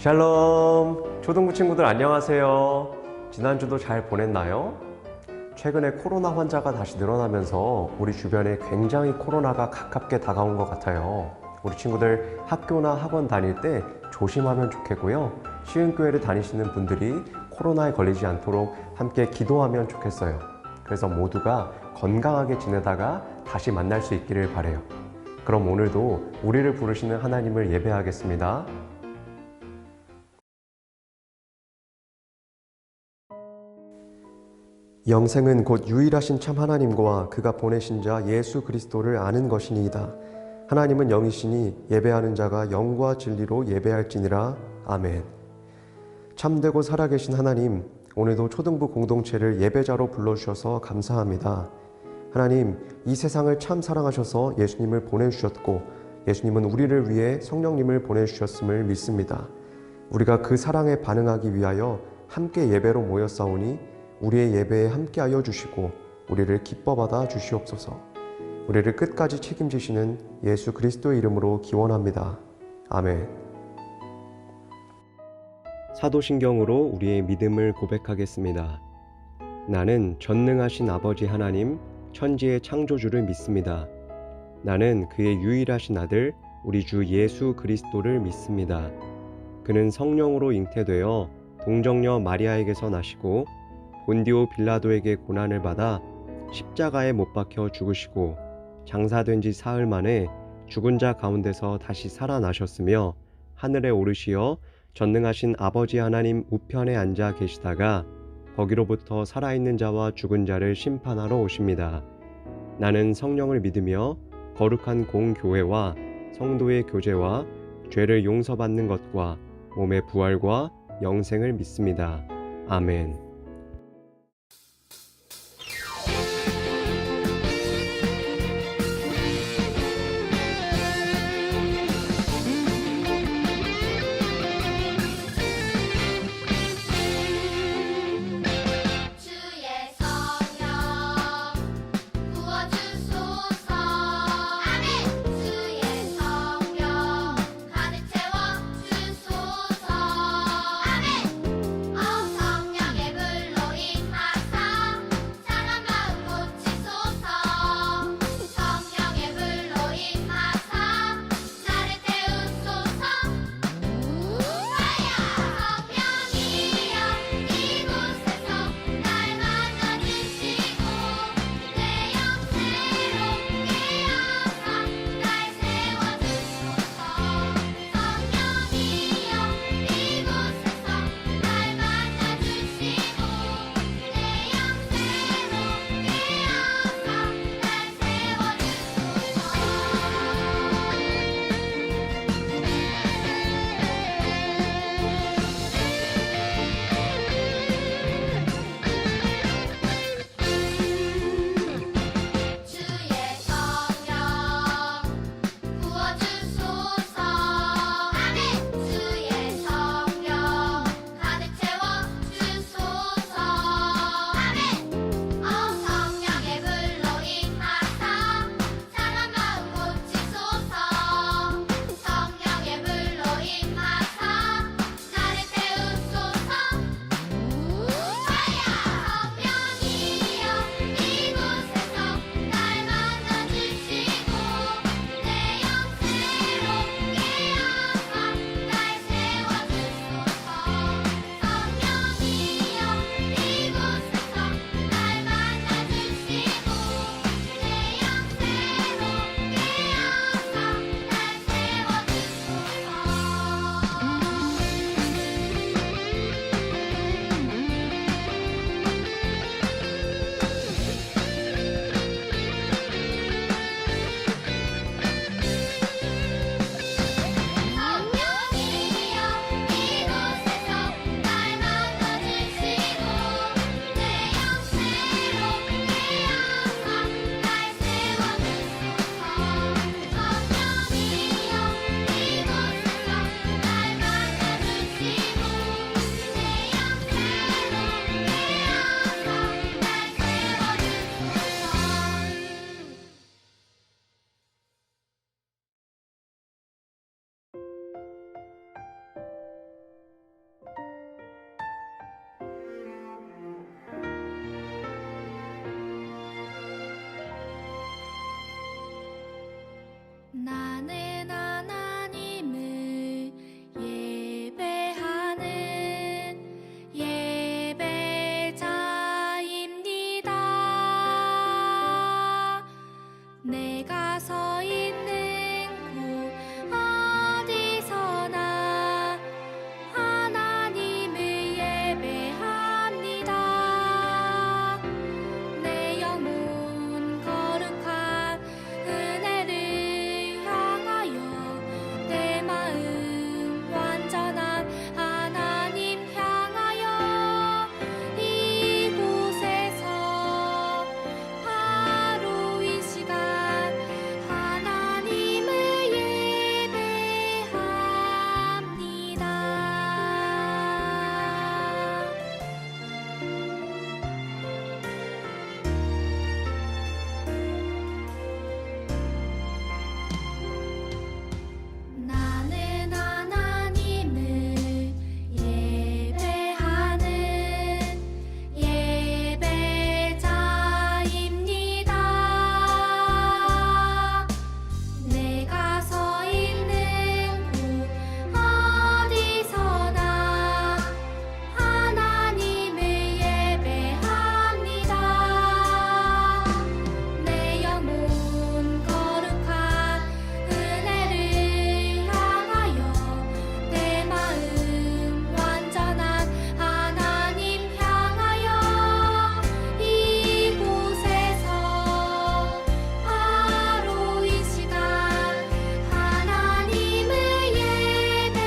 샬롬! 초등부 친구들 안녕하세요. 지난주도 잘 보냈나요? 최근에 코로나 환자가 다시 늘어나면서 우리 주변에 굉장히 코로나가 가깝게 다가온 것 같아요. 우리 친구들 학교나 학원 다닐 때 조심하면 좋겠고요. 시흥교회를 다니시는 분들이 코로나에 걸리지 않도록 함께 기도하면 좋겠어요. 그래서 모두가 건강하게 지내다가 다시 만날 수 있기를 바라요. 그럼 오늘도 우리를 부르시는 하나님을 예배하겠습니다. 영생은 곧 유일하신 참 하나님과 그가 보내신 자 예수 그리스도를 아는 것이니이다. 하나님은 영이시니 예배하는 자가 영과 진리로 예배할지니라. 아멘. 참되고 살아계신 하나님, 오늘도 초등부 공동체를 예배자로 불러주셔서 감사합니다. 하나님, 이 세상을 참 사랑하셔서 예수님을 보내주셨고 예수님은 우리를 위해 성령님을 보내주셨음을 믿습니다. 우리가 그 사랑에 반응하기 위하여 함께 예배로 모였사오니 우리의 예배에 함께하여 주시고 우리를 기뻐받아 주시옵소서. 우리를 끝까지 책임지시는 예수 그리스도의 이름으로 기원합니다. 아멘. 사도신경으로 우리의 믿음을 고백하겠습니다. 나는 전능하신 아버지 하나님, 천지의 창조주를 믿습니다. 나는 그의 유일하신 아들, 우리 주 예수 그리스도를 믿습니다. 그는 성령으로 잉태되어 동정녀 마리아에게서 나시고 본디오 빌라도에게 고난을 받아 십자가에 못 박혀 죽으시고 장사된 지 사흘 만에 죽은 자 가운데서 다시 살아나셨으며 하늘에 오르시어 전능하신 아버지 하나님 우편에 앉아 계시다가 거기로부터 살아있는 자와 죽은 자를 심판하러 오십니다. 나는 성령을 믿으며 거룩한 공교회와 성도의 교제와 죄를 용서받는 것과 몸의 부활과 영생을 믿습니다. 아멘. 성령의 불 내가 서 있는 곳 어디서나 하나님을 예배합니다. 내 영혼 거룩한 은혜를 향하여 내 마음 완전한 하나님 향하여 이곳에서 바로 이 시간 하나님을 예배합니다. 나는 하나님을 예배하는 예배자입니다. 내가 서 있는 곳 어디서나 하나님을 예배합니다. 내 영혼 거룩한 은혜를 향하여 내 마음 완전한 하나님 향하여 이곳에서 바로 이 시간 하나님을 예배합니다.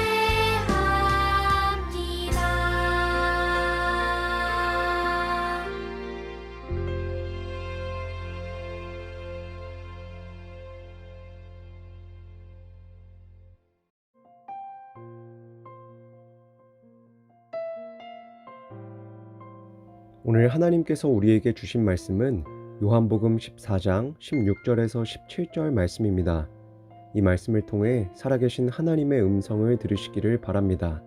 오늘 하나님께서 우리에게 주신 말씀은 요한복음 14장 16절에서 17절 말씀입니다. 이 말씀을 통해 살아계신 하나님의 음성을 들으시기를 바랍니다.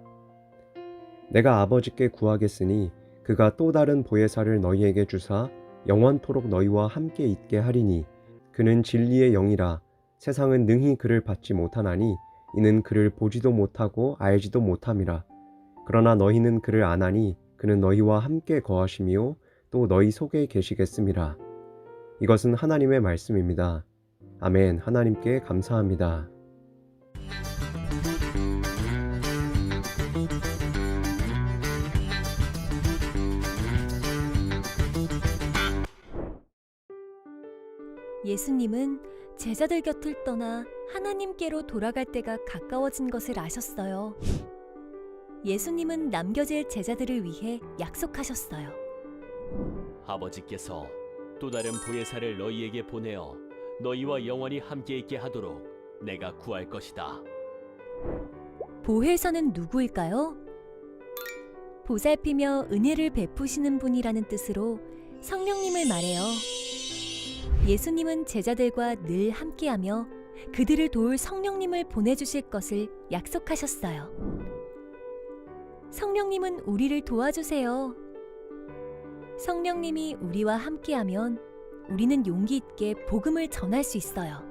내가 아버지께 구하겠으니 그가 또 다른 보혜사를 너희에게 주사 영원토록 너희와 함께 있게 하리니 그는 진리의 영이라. 세상은 능히 그를 받지 못하나니 이는 그를 보지도 못하고 알지도 못함이라. 그러나 너희는 그를 아나니 그는 너희와 함께 거하시며 또 너희 속에 계시겠음이라. 이것은 하나님의 말씀입니다. 아멘. 하나님께 감사합니다. 예수님은 제자들 곁을 떠나 하나님께로 돌아갈 때가 가까워진 것을 아셨어요. 예수님은 남겨질 제자들을 위해 약속하셨어요. 아버지께서 또 다른 보혜사를 너희에게 보내어 너희와 영원히 함께 있게 하도록 내가 구할 것이다. 보혜사는 누구일까요? 보살피며 은혜를 베푸시는 분이라는 뜻으로 성령님을 말해요. 예수님은 제자들과 늘 함께하며 그들을 도울 성령님을 보내주실 것을 약속하셨어요. 성령님은 우리를 도와주세요. 성령님이 우리와 함께하면 우리는 용기 있게 복음을 전할 수 있어요.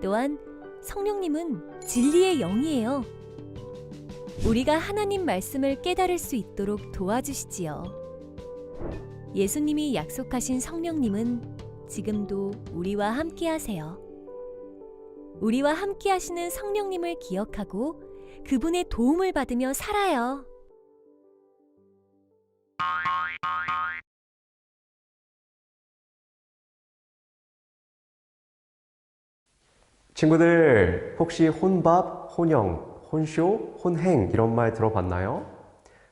또한 성령님은 진리의 영이에요. 우리가 하나님 말씀을 깨달을 수 있도록 도와주시지요. 예수님이 약속하신 성령님은 지금도 우리와 함께하세요. 우리와 함께하시는 성령님을 기억하고 그분의 도움을 받으며 살아요. 친구들, 혹시 혼밥, 혼영, 혼쇼, 혼행 이런 말 들어봤나요?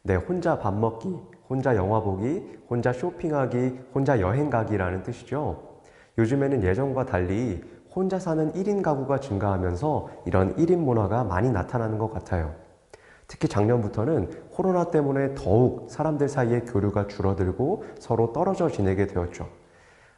네, 혼자 밥 먹기, 혼자 영화 보기, 혼자 쇼핑하기, 혼자 여행 가기라는 뜻이죠. 요즘에는 예전과 달리 혼자 사는 1인 가구가 증가하면서 이런 1인 문화가 많이 나타나는 것 같아요. 특히 작년부터는 코로나 때문에 더욱 사람들 사이의 교류가 줄어들고 서로 떨어져 지내게 되었죠.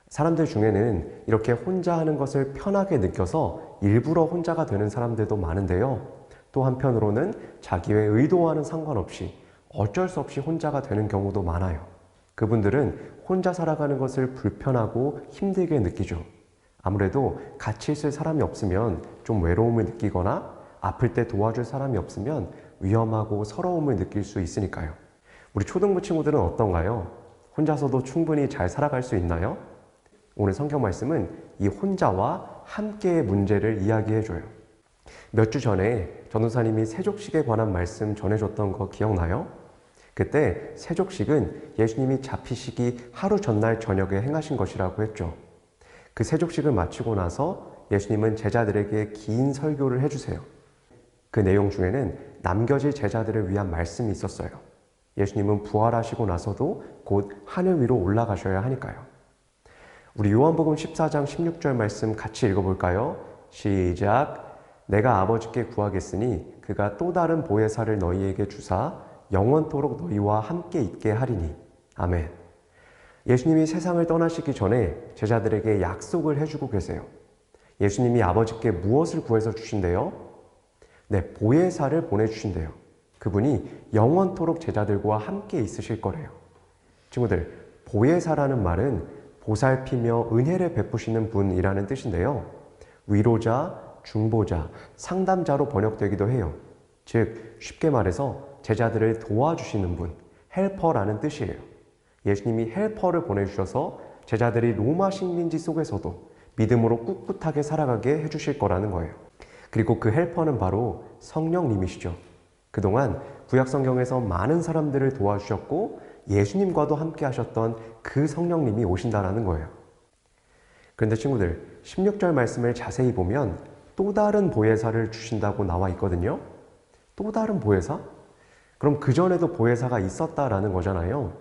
사람들 중에는 이렇게 혼자 하는 것을 편하게 느껴서 일부러 혼자가 되는 사람들도 많은데요. 또 한편으로는 자기의 의도와는 상관없이 어쩔 수 없이 혼자가 되는 경우도 많아요. 그분들은 혼자 살아가는 것을 불편하고 힘들게 느끼죠. 아무래도 같이 있을 사람이 없으면 좀 외로움을 느끼거나 아플 때 도와줄 사람이 없으면 위험하고 서러움을 느낄 수 있으니까요. 우리 초등부 친구들은 어떤가요? 혼자서도 충분히 잘 살아갈 수 있나요? 오늘 성경 말씀은 이 혼자와 함께의 문제를 이야기해줘요. 몇 주 전에 전도사님이 세족식에 관한 말씀 전해줬던 거 기억나요? 그때 세족식은 예수님이 잡히시기 하루 전날 저녁에 행하신 것이라고 했죠. 그 세족식을 마치고 나서 예수님은 제자들에게 긴 설교를 해주세요. 그 내용 중에는 남겨질 제자들을 위한 말씀이 있었어요. 예수님은 부활하시고 나서도 곧 하늘 위로 올라가셔야 하니까요. 우리 요한복음 14장 16절 말씀 같이 읽어볼까요? 시작! 내가 아버지께 구하겠으니 그가 또 다른 보혜사를 너희에게 주사 영원토록 너희와 함께 있게 하리니. 아멘. 예수님이 세상을 떠나시기 전에 제자들에게 약속을 해주고 계세요. 예수님이 아버지께 무엇을 구해서 주신대요? 네, 보혜사를 보내주신대요. 그분이 영원토록 제자들과 함께 있으실 거래요. 친구들, 보혜사라는 말은 보살피며 은혜를 베푸시는 분이라는 뜻인데요. 위로자, 중보자, 상담자로 번역되기도 해요. 즉, 쉽게 말해서 제자들을 도와주시는 분, 헬퍼라는 뜻이에요. 예수님이 헬퍼를 보내주셔서 제자들이 로마 식민지 속에서도 믿음으로 꿋꿋하게 살아가게 해주실 거라는 거예요. 그리고 그 헬퍼는 바로 성령님이시죠. 그동안 구약성경에서 많은 사람들을 도와주셨고 예수님과도 함께 하셨던 그 성령님이 오신다는 거예요. 그런데 친구들, 16절 말씀을 자세히 보면 또 다른 보혜사를 주신다고 나와 있거든요. 또 다른 보혜사? 그럼 그전에도 보혜사가 있었다라는 거잖아요.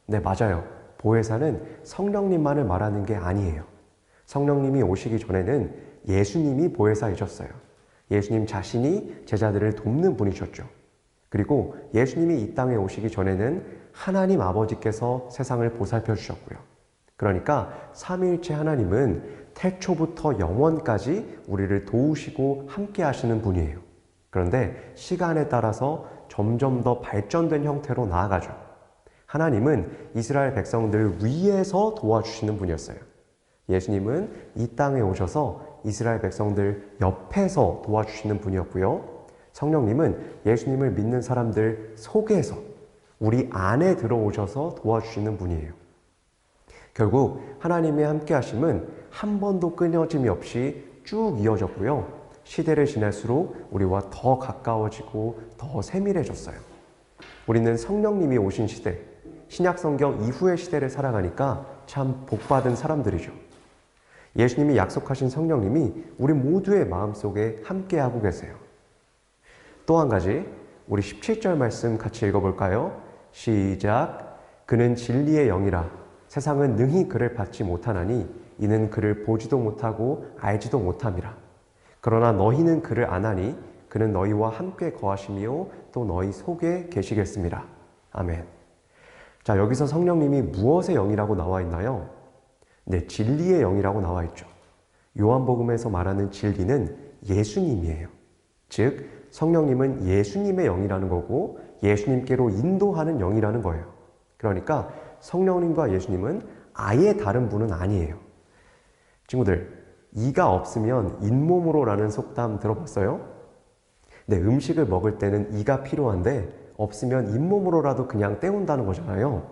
네, 맞아요. 보혜사는 성령님만을 말하는 게 아니에요. 성령님이 오시기 전에는 예수님이 보혜사이셨어요. 예수님 자신이 제자들을 돕는 분이셨죠. 그리고 예수님이 이 땅에 오시기 전에는 하나님 아버지께서 세상을 보살펴 주셨고요. 그러니까 삼위일체 하나님은 태초부터 영원까지 우리를 도우시고 함께 하시는 분이에요. 그런데 시간에 따라서 점점 더 발전된 형태로 나아가죠. 하나님은 이스라엘 백성들 위에서 도와주시는 분이었어요. 예수님은 이 땅에 오셔서 이스라엘 백성들 옆에서 도와주시는 분이었고요. 성령님은 예수님을 믿는 사람들 속에서 우리 안에 들어오셔서 도와주시는 분이에요. 결국 하나님의 함께 하심은 한 번도 끊어짐이 없이 쭉 이어졌고요. 시대를 지날수록 우리와 더 가까워지고 더 세밀해졌어요. 우리는 성령님이 오신 시대, 신약성경 이후의 시대를 살아가니까 참 복받은 사람들이죠. 예수님이 약속하신 성령님이 우리 모두의 마음속에 함께하고 계세요. 또 한 가지, 우리 17절 말씀 같이 읽어볼까요? 시작! 그는 진리의 영이라 세상은 능히 그를 받지 못하나니 이는 그를 보지도 못하고 알지도 못함이라. 그러나 너희는 그를 아나니 그는 너희와 함께 거하시며 또 너희 속에 계시겠습니다. 아멘. 자, 여기서 성령님이 무엇의 영이라고 나와 있나요? 네, 진리의 영이라고 나와 있죠. 요한복음에서 말하는 진리는 예수님이에요. 즉, 성령님은 예수님의 영이라는 거고 예수님께로 인도하는 영이라는 거예요. 그러니까 성령님과 예수님은 아예 다른 분은 아니에요. 친구들, 이가 없으면 잇몸으로라는 속담 들어봤어요? 네, 음식을 먹을 때는 이가 필요한데 없으면 잇몸으로라도 그냥 때운다는 거잖아요.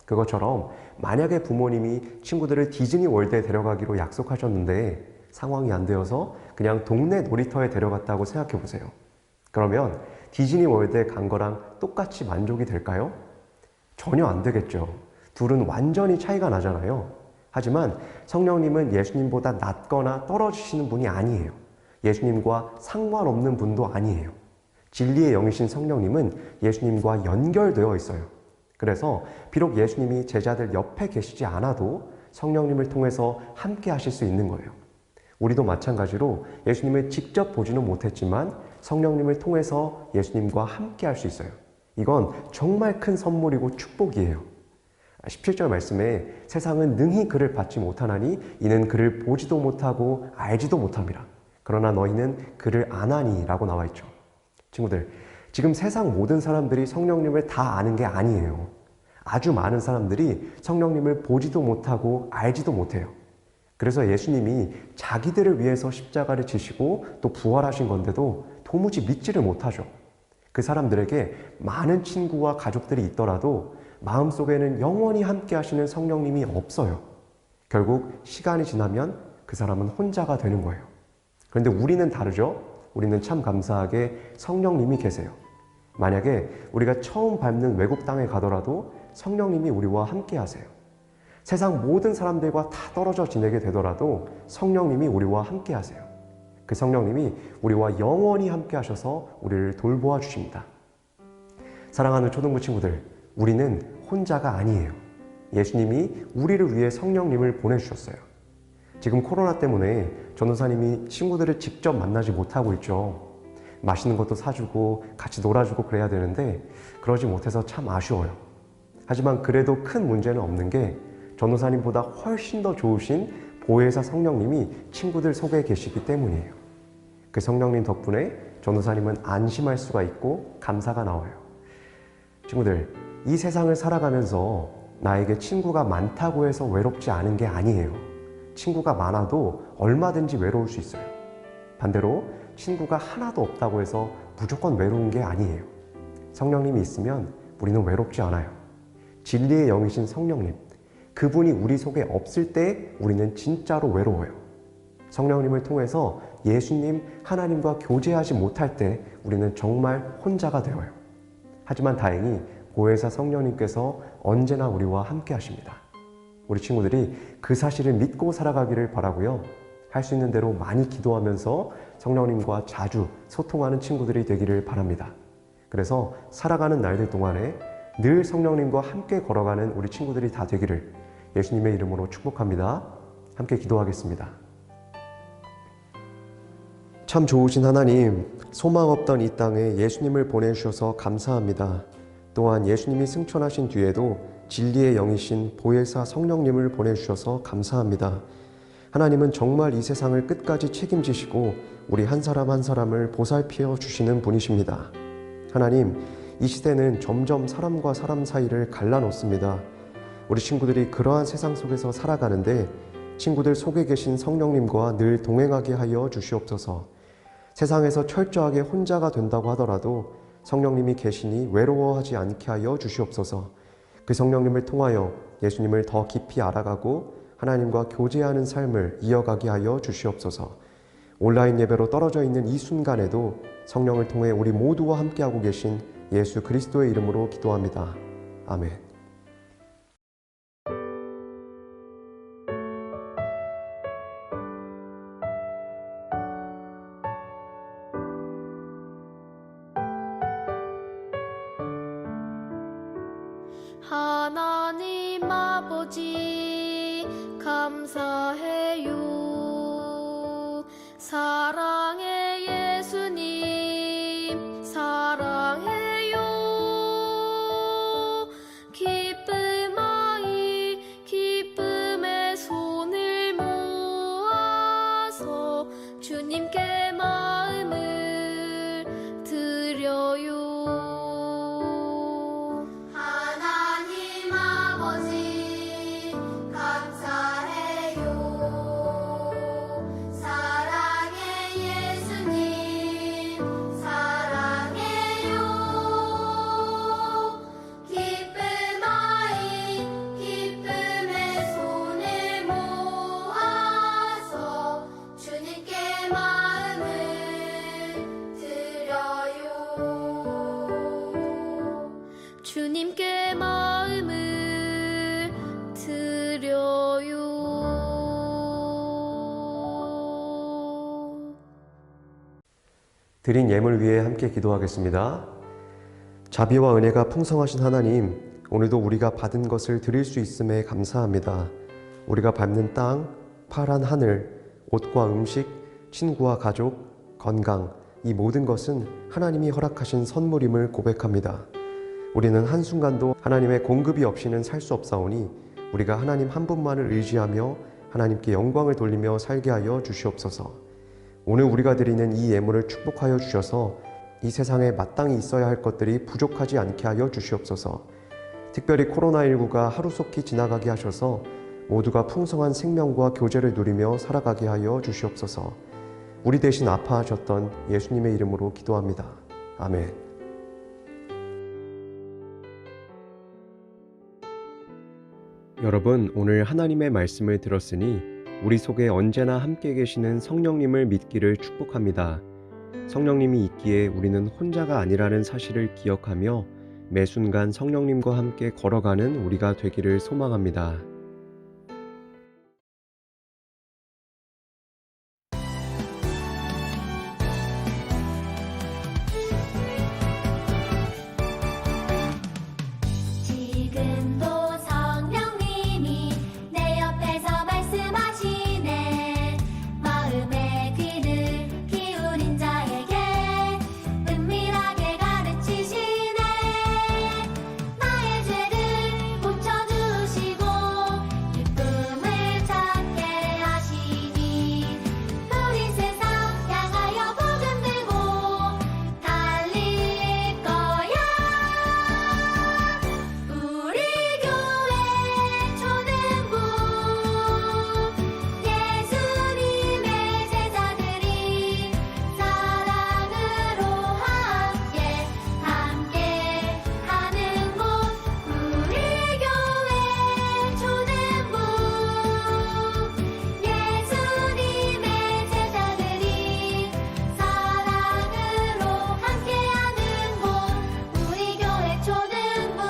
그것처럼 만약에 부모님이 친구들을 디즈니 월드에 데려가기로 약속하셨는데 상황이 안 되어서 그냥 동네 놀이터에 데려갔다고 생각해 보세요. 그러면 디즈니 월드에 간 거랑 똑같이 만족이 될까요? 전혀 안 되겠죠. 둘은 완전히 차이가 나잖아요. 하지만 성령님은 예수님보다 낫거나 떨어지시는 분이 아니에요. 예수님과 상관없는 분도 아니에요. 진리의 영이신 성령님은 예수님과 연결되어 있어요. 그래서 비록 예수님이 제자들 옆에 계시지 않아도 성령님을 통해서 함께 하실 수 있는 거예요. 우리도 마찬가지로 예수님을 직접 보지는 못했지만 성령님을 통해서 예수님과 함께 할 수 있어요. 이건 정말 큰 선물이고 축복이에요. 17절 말씀에 세상은 능히 그를 받지 못하나니 이는 그를 보지도 못하고 알지도 못함이라. 그러나 너희는 그를 아나니 라고 나와 있죠. 친구들, 지금 세상 모든 사람들이 성령님을 다 아는 게 아니에요. 아주 많은 사람들이 성령님을 보지도 못하고 알지도 못해요. 그래서 예수님이 자기들을 위해서 십자가를 지시고 또 부활하신 건데도 도무지 믿지를 못하죠. 그 사람들에게 많은 친구와 가족들이 있더라도 마음속에는 영원히 함께 하시는 성령님이 없어요. 결국 시간이 지나면 그 사람은 혼자가 되는 거예요. 그런데 우리는 다르죠? 우리는 참 감사하게 성령님이 계세요. 만약에 우리가 처음 밟는 외국 땅에 가더라도 성령님이 우리와 함께 하세요. 세상 모든 사람들과 다 떨어져 지내게 되더라도 성령님이 우리와 함께 하세요. 그 성령님이 우리와 영원히 함께 하셔서 우리를 돌보아 주십니다. 사랑하는 초등부 친구들, 우리는 혼자가 아니에요. 예수님이 우리를 위해 성령님을 보내주셨어요. 지금 코로나 때문에 전도사님이 친구들을 직접 만나지 못하고 있죠. 맛있는 것도 사주고 같이 놀아주고 그래야 되는데 그러지 못해서 참 아쉬워요. 하지만 그래도 큰 문제는 없는 게 전도사님보다 훨씬 더 좋으신 보혜사 성령님이 친구들 속에 계시기 때문이에요. 그 성령님 덕분에 전도사님은 안심할 수가 있고 감사가 나와요. 친구들, 이 세상을 살아가면서 나에게 친구가 많다고 해서 외롭지 않은 게 아니에요. 친구가 많아도 얼마든지 외로울 수 있어요. 반대로 친구가 하나도 없다고 해서 무조건 외로운 게 아니에요. 성령님이 있으면 우리는 외롭지 않아요. 진리의 영이신 성령님, 그분이 우리 속에 없을 때 우리는 진짜로 외로워요. 성령님을 통해서 예수님, 하나님과 교제하지 못할 때 우리는 정말 혼자가 되어요. 하지만 다행히 보혜사 성령님께서 언제나 우리와 함께 하십니다. 우리 친구들이 그 사실을 믿고 살아가기를 바라고요. 할 수 있는 대로 많이 기도하면서 성령님과 자주 소통하는 친구들이 되기를 바랍니다. 그래서 살아가는 날들 동안에 늘 성령님과 함께 걸어가는 우리 친구들이 다 되기를 예수님의 이름으로 축복합니다. 함께 기도하겠습니다. 참 좋으신 하나님, 소망 없던 이 땅에 예수님을 보내주셔서 감사합니다. 또한 예수님이 승천하신 뒤에도 진리의 영이신 보혜사 성령님을 보내주셔서 감사합니다. 하나님은 정말 이 세상을 끝까지 책임지시고 우리 한 사람 한 사람을 보살펴 주시는 분이십니다. 하나님, 이 시대는 점점 사람과 사람 사이를 갈라놓습니다. 우리 친구들이 그러한 세상 속에서 살아가는데 친구들 속에 계신 성령님과 늘 동행하게 하여 주시옵소서. 세상에서 철저하게 혼자가 된다고 하더라도 성령님이 계시니 외로워하지 않게 하여 주시옵소서. 그 성령님을 통하여 예수님을 더 깊이 알아가고 하나님과 교제하는 삶을 이어가게 하여 주시옵소서. 온라인 예배로 떨어져 있는 이 순간에도 성령을 통해 우리 모두와 함께하고 계신 예수 그리스도의 이름으로 기도합니다. 아멘. 하나님 아버지 감사해요. 사랑의 예수님 사랑해요. 기쁨아이 기쁨의 손을 모아서 주님께 마음을 드려요. 하나님 아버지 감사해요. 사랑의 예수님 사랑해요. 기쁨아이 기쁨의 손을 모아서 주님께 마음을 드려요. 주님께 마음을 드려요. 드린 예물 위해 함께 기도하겠습니다. 자비와 은혜가 풍성하신 하나님, 오늘도 우리가 받은 것을 드릴 수 있음에 감사합니다. 우리가 밟는 땅, 파란 하늘, 옷과 음식, 친구와 가족, 건강, 이 모든 것은 하나님이 허락하신 선물임을 고백합니다. 우리는 한순간도 하나님의 공급이 없이는 살 수 없사오니 우리가 하나님 한 분만을 의지하며 하나님께 영광을 돌리며 살게 하여 주시옵소서. 오늘 우리가 드리는 이 예물을 축복하여 주셔서 이 세상에 마땅히 있어야 할 것들이 부족하지 않게 하여 주시옵소서. 특별히 코로나19가 하루속히 지나가게 하셔서 모두가 풍성한 생명과 교제를 누리며 살아가게 하여 주시옵소서. 우리 대신 아파하셨던 예수님의 이름으로 기도합니다. 아멘. 여러분, 오늘 하나님의 말씀을 들었으니 우리 속에 언제나 함께 계시는 성령님을 믿기를 축복합니다. 성령님이 있기에 우리는 혼자가 아니라는 사실을 기억하며 매 순간 성령님과 함께 걸어가는 우리가 되기를 소망합니다. 지금도 성령님이 내 옆에서 말씀하시네. 마음의 귀를 기울인 자에게 은밀하게 가르치시네. 나의 죄를 고쳐주시고 기쁨을 찾게 하시니 우리 세상 향하여 복음 들고 달릴 거야. 우리 교회 초등부 예수님의 제자들이 사랑으로 함께 하는 곳. 우리 교회 초등부 예수님의 제자들이 사랑으로 함께하는 곳. 우리 교회 초등부.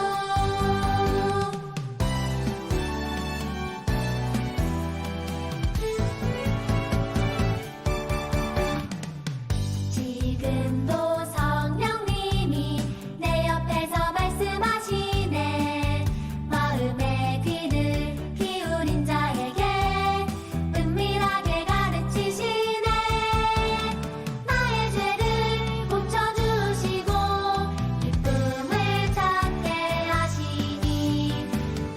지금도 성령님이 내 옆에서 말씀하시네. 마음의 귀를 기울인 자에게 은밀하게 가르치시네. 나의 죄를 고쳐주시고 기쁨을 찾게 하시니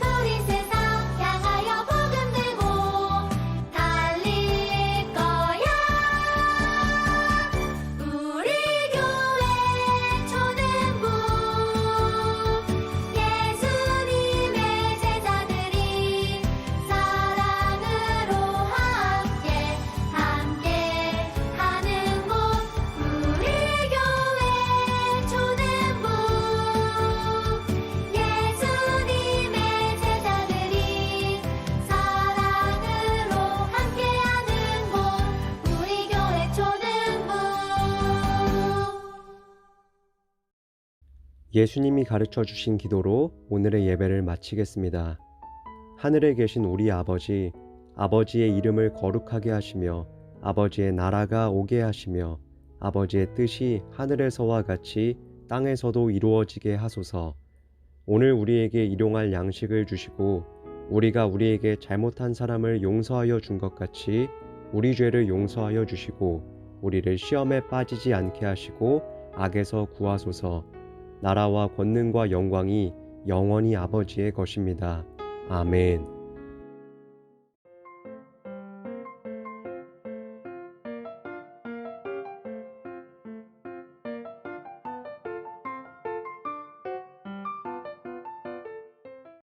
우리 세상 향하여 복음 들고 달릴 거야. 우리 교회 초등부 예수님의 제자들이 사랑으로 함께 하는 곳. 우리 교회 초등부 예수님의 제자들이 사랑으로 함께하는 곳. 우리 교회 초등부. 예수님이 가르쳐 주신 기도로 오늘의 예배를 마치겠습니다. 하늘에 계신 우리 아버지, 아버지의 이름을 거룩하게 하시며 아버지의 나라가 오게 하시며 아버지의 뜻이 하늘에서와 같이 땅에서도 이루어지게 하소서. 오늘 우리에게 일용할 양식을 주시고 우리가 우리에게 잘못한 사람을 용서하여 준 것 같이 우리 죄를 용서하여 주시고 우리를 시험에 빠지지 않게 하시고 악에서 구하소서. 나라와 권능과 영광이 영원히 아버지의 것입니다. 아멘.